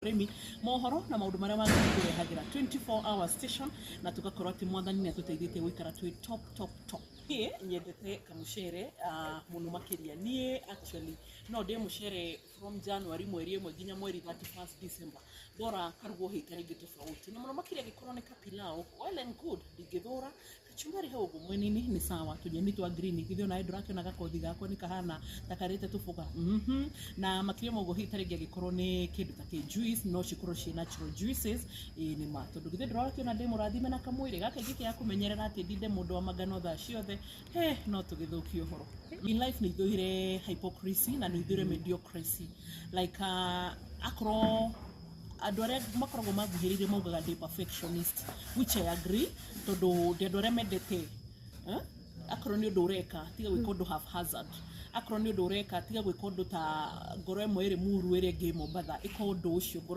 Remi mohoro na maundu maria mangikurehagira 24 hour station na tugakorwo ati mwathani ni atuteithite gwikara twi top nie nyendete kamucere muno makiria nie actually no de mucere from January mweri ĩmwe nginya mweri 31st December bora karugo hita ringi tofauti na muno makiria gikorwo ni kapilao well and good digithura kachumbari hau gumwenini ni sawa tunyeni twa green githio na ndurakiona gakothi gakwa ni kahana takarite tufuga na makiria mogo hita ringi gikorwo ni kindu ta juice no cikorwo ci natural juices ni ma tondu githio ndurakiona de murathime na kamwire gake gike ya kumenyerera ati ndinde mundu wa magano tha ciothe no tugithukio horo in life ni ithuire hypocrisy na ni ithuire mediocrity like akro andu aria makoragwo maguhirire maugaga ndi perfectionist which I agree tondu ndendu aria mendete akro ni undu ureka tiga gwika undu haphazard akro ni undu ureka tiga gwika undu ta ngoro imwe iri muru iri ngi Mombatha iko undu ucio